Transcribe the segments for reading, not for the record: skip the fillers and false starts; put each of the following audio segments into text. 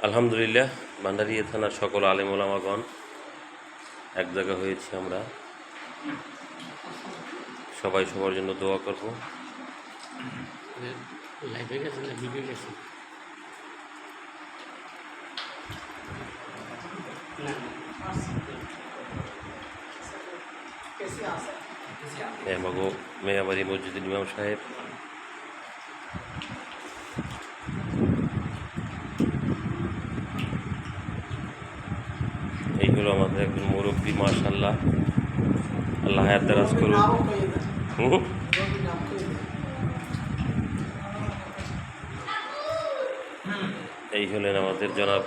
আলহামদুলিল্লাহ, ভান্ডারিয়া থানার সকল আলেম ওলামাগণ এক জায়গা হয়েছি। আমরা সবাই সবার জন্য দোয়া করব। মেয়াবাড়ি মসজিদের ইমাম সাহেব, এই হলো আমাদের একজন মুরব্বী। মাশাআল্লাহ, আল্লাহ হায়াত দারাজ করুন। এই হলেন আমাদের জনাব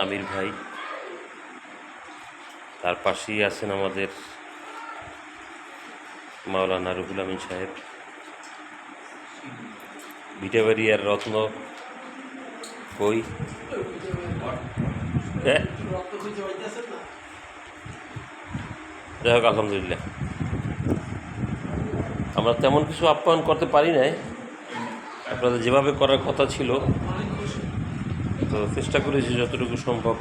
আমির ভাই। তার পাশেই আছেন আমাদের মাওলানা রুহুল আমিন সাহেব, ভিটাবাড়িয়ার রত্ন। কই যাই হোক, আলহামদুলিল্লাহ আমরা তেমন কিছু আপ্যায়ন করতে পারি নাই, আপনাদের যেভাবে করার কথা ছিল তো চেষ্টা করেছি যতটুকু সম্ভব।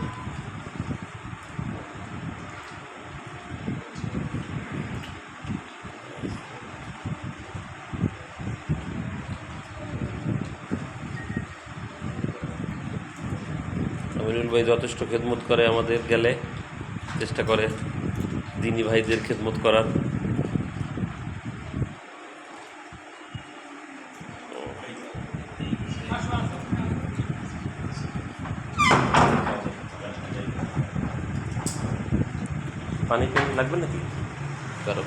আমিনুল ভাই যথেষ্ট খেদমত করে আমাদের, গেলে চেষ্টা করে দিনী ভাইদের খেদমত করার। পানি লাগবে নাকি কারো?